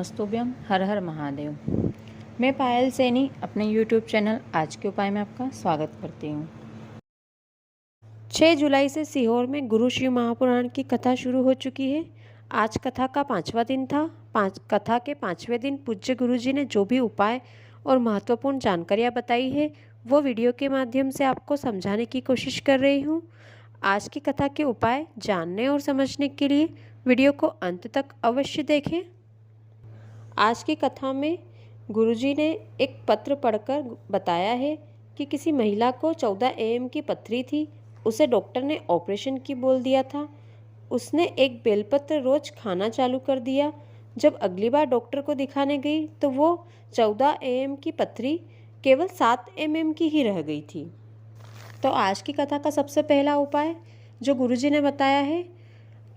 नमस्तुभ्यम, हर हर महादेव। मैं पायल सैनी अपने YouTube channel आज के उपाय में आपका स्वागत करती हूँ। 6 जुलाई से सीहोर में गुरु शिव महापुराण की कथा शुरू हो चुकी है। आज कथा का 5वां दिन था। कथा के 5वें दिन पूज्य गुरु जी ने जो भी उपाय और महत्वपूर्ण जानकारियाँ बताई है वो वीडियो के माध्यम से आपको समझाने की कोशिश कर रही हूँ। आज की कथा के उपाय जानने और समझने के लिए वीडियो को अंत तक अवश्य देखें। आज की कथा में गुरुजी ने एक पत्र पढ़कर बताया है कि किसी महिला को 14 AM की पथरी थी। उसे डॉक्टर ने ऑपरेशन की बोल दिया था। उसने एक बेलपत्र रोज खाना चालू कर दिया। जब अगली बार डॉक्टर को दिखाने गई तो वो 14 AM की पथरी केवल 7 MM की ही रह गई थी। तो आज की कथा का सबसे पहला उपाय जो गुरुजी ने बताया है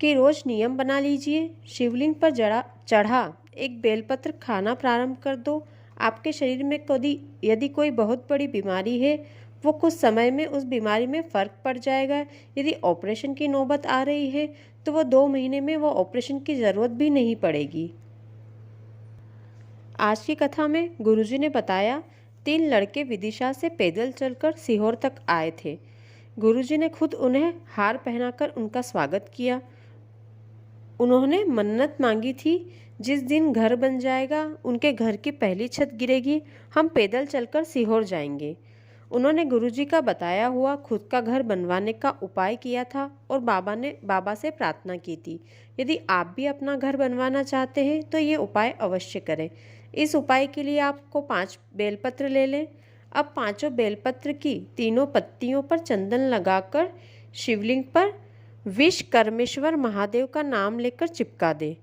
कि रोज नियम बना लीजिए। शिवलिंग पर चढ़ा एक बेलपत्र खाना प्रारंभ कर दो। आपके शरीर में यदि कोई बहुत बड़ी बीमारी है वो कुछ समय में उस बीमारी में फ़र्क पड़ जाएगा। यदि ऑपरेशन की नौबत आ रही है तो वो 2 महीने में वो ऑपरेशन की ज़रूरत भी नहीं पड़ेगी। आज की कथा में गुरुजी ने बताया 3 लड़के विदिशा से पैदल चलकर सीहोर तक आए थे। गुरुजी ने खुद उन्हें हार पहनाकर उनका स्वागत किया। उन्होंने मन्नत मांगी थी, जिस दिन घर बन जाएगा, उनके घर की पहली छत गिरेगी, हम पैदल चलकर सीहोर जाएंगे। उन्होंने गुरुजी का बताया हुआ खुद का घर बनवाने का उपाय किया था और बाबा से प्रार्थना की थी। यदि आप भी अपना घर बनवाना चाहते हैं तो ये उपाय अवश्य करें। इस उपाय के लिए आपको 5 बेलपत्र ले लें। अब 5 बेलपत्र की तीनों पत्तियों पर चंदन लगाकर शिवलिंग पर विश्वकर्मेश्वर महादेव का नाम लेकर चिपका दें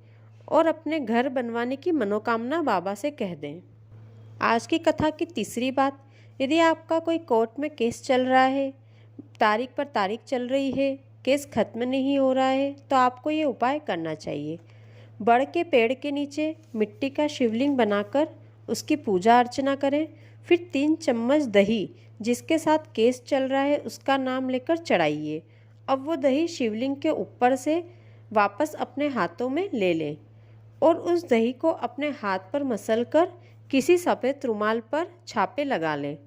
और अपने घर बनवाने की मनोकामना बाबा से कह दें। आज की कथा की तीसरी बात, यदि आपका कोई कोर्ट में केस चल रहा है, तारीख पर तारीख चल रही है, केस खत्म नहीं हो रहा है, तो आपको ये उपाय करना चाहिए। बड़ के पेड़ के नीचे मिट्टी का शिवलिंग बनाकर उसकी पूजा अर्चना करें। फिर 3 चम्मच दही जिसके साथ केस चल रहा है उसका नाम लेकर चढ़ाइए। अब वो दही शिवलिंग के ऊपर से वापस अपने हाथों में ले लें और उस दही को अपने हाथ पर मसलकर किसी सफ़ेद रुमाल पर छापे लगा लें।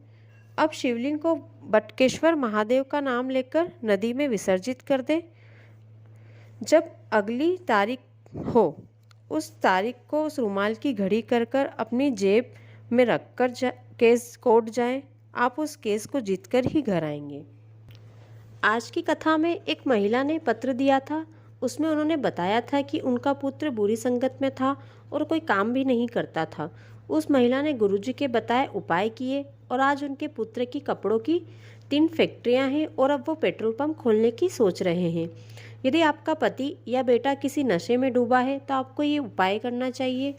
अब शिवलिंग को बटकेश्वर महादेव का नाम लेकर नदी में विसर्जित कर दें। जब अगली तारीख हो उस तारीख को उस रुमाल की घड़ी कर अपनी जेब में रखकर केस कोर्ट जाएं। आप उस केस को जीतकर ही घर आएंगे। आज की कथा में एक महिला ने पत्र दिया था। उसमें उन्होंने बताया था कि उनका पुत्र बुरी संगत में था और कोई काम भी नहीं करता था। उस महिला ने गुरुजी के बताए उपाय किए और आज उनके पुत्र की कपड़ों की 3 फैक्ट्रियां हैं और अब वो पेट्रोल पंप खोलने की सोच रहे हैं। यदि आपका पति या बेटा किसी नशे में डूबा है तो आपको ये उपाय करना चाहिए।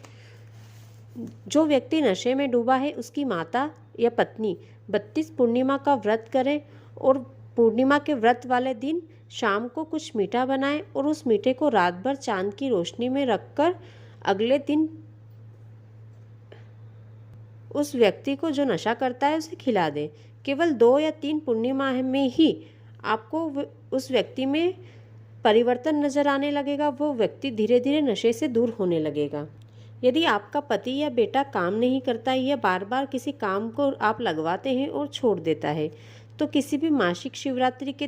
जो व्यक्ति नशे में डूबा है उसकी माता या पत्नी 32 पूर्णिमा का व्रत करें और पूर्णिमा के व्रत वाले दिन शाम को कुछ मीठा बनाएं और उस मीठे को रात भर चांद की रोशनी में रखकर अगले दिन उस व्यक्ति को जो नशा करता है उसे खिला दें। केवल 2 या 3 पूर्णिमा में ही आपको उस व्यक्ति में परिवर्तन नजर आने लगेगा। वो व्यक्ति धीरे धीरे नशे से दूर होने लगेगा। यदि आपका पति या बेटा काम नहीं करता या बार बार किसी काम को आप लगवाते हैं और छोड़ देता है तो किसी भी मासिक शिवरात्रि के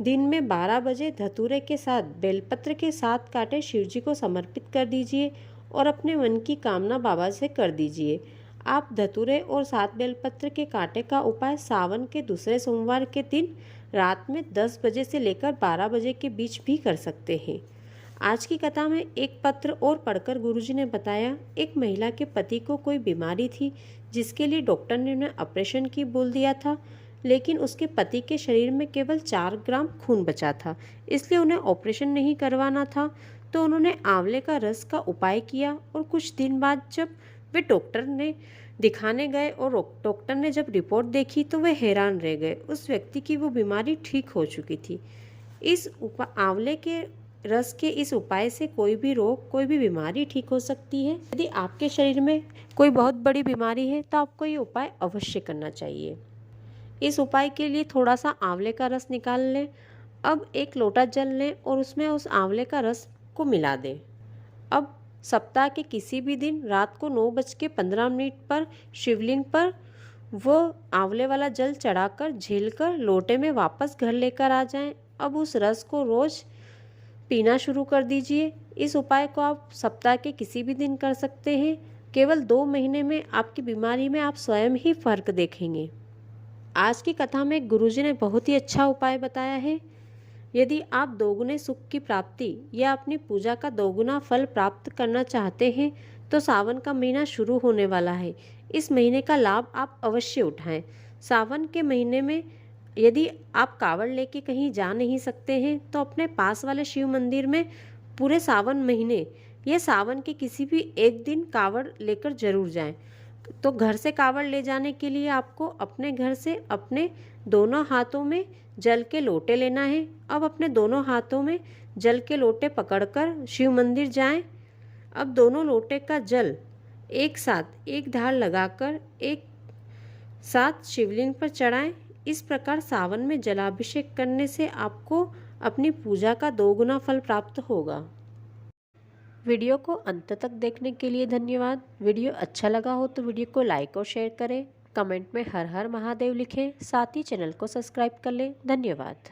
दिन में 12 बजे धतूरे के साथ बेलपत्र के साथ काटे शिवजी को समर्पित कर दीजिए और अपने मन की कामना बाबा से कर दीजिए। आप धतूरे और 7 बेलपत्र के कांटे का उपाय सावन के दूसरे सोमवार के दिन रात में 10 बजे से लेकर 12 बजे के बीच भी कर सकते हैं। आज की कथा में एक पत्र और पढ़कर गुरुजी ने बताया एक महिला के पति को कोई बीमारी थी जिसके लिए डॉक्टर ने उन्हें ऑपरेशन की बोल दिया था, लेकिन उसके पति के शरीर में केवल 4 ग्राम खून बचा था, इसलिए उन्हें ऑपरेशन नहीं करवाना था। तो उन्होंने आंवले का रस का उपाय किया और कुछ दिन बाद जब वे डॉक्टर ने दिखाने गए और डॉक्टर ने जब रिपोर्ट देखी तो वे हैरान रह गए। उस व्यक्ति की वो बीमारी ठीक हो चुकी थी। आंवले के रस के इस उपाय से कोई भी रोग, कोई भी बीमारी ठीक हो सकती है। यदि आपके शरीर में कोई बहुत बड़ी बीमारी है तो आपको ये उपाय अवश्य करना चाहिए। इस उपाय के लिए थोड़ा सा आंवले का रस निकाल लें। अब एक लोटा जल लें और उसमें उस आंवले का रस को मिला दें। अब सप्ताह के किसी भी दिन रात को 9:15 पर शिवलिंग पर वो आंवले वाला जल चढ़ाकर झीलकर लोटे में वापस घर लेकर आ जाएं। अब उस रस को रोज पीना शुरू कर दीजिए। इस उपाय को आप सप्ताह के किसी भी दिन कर सकते हैं। केवल 2 महीने में आपकी बीमारी में आप स्वयं ही फर्क देखेंगे। आज की कथा में गुरुजी ने बहुत ही अच्छा उपाय बताया है। यदि आप दोगुने सुख की प्राप्ति या अपनी पूजा का दोगुना फल प्राप्त करना चाहते हैं तो सावन का महीना शुरू होने वाला है। इस महीने का लाभ आप अवश्य उठाएं। सावन के महीने में यदि आप कावड़ लेके कहीं जा नहीं सकते हैं तो अपने पास वाले शिव मंदिर में पूरे सावन महीने या सावन के किसी भी एक दिन कावड़ लेकर जरूर जाएं। तो घर से कावड़ ले जाने के लिए आपको अपने घर से अपने दोनों हाथों में जल के लोटे लेना है। अब अपने दोनों हाथों में जल के लोटे पकड़कर शिव मंदिर जाएं। अब दोनों लोटे का जल एक साथ एक धार लगाकर एक साथ शिवलिंग पर चढ़ाएं। इस प्रकार सावन में जलाभिषेक करने से आपको अपनी पूजा का दोगुना फल प्राप्त होगा। वीडियो को अंत तक देखने के लिए धन्यवाद। वीडियो अच्छा लगा हो तो वीडियो को लाइक और शेयर करें। कमेंट में हर हर महादेव लिखें। साथ ही चैनल को सब्सक्राइब कर लें। धन्यवाद।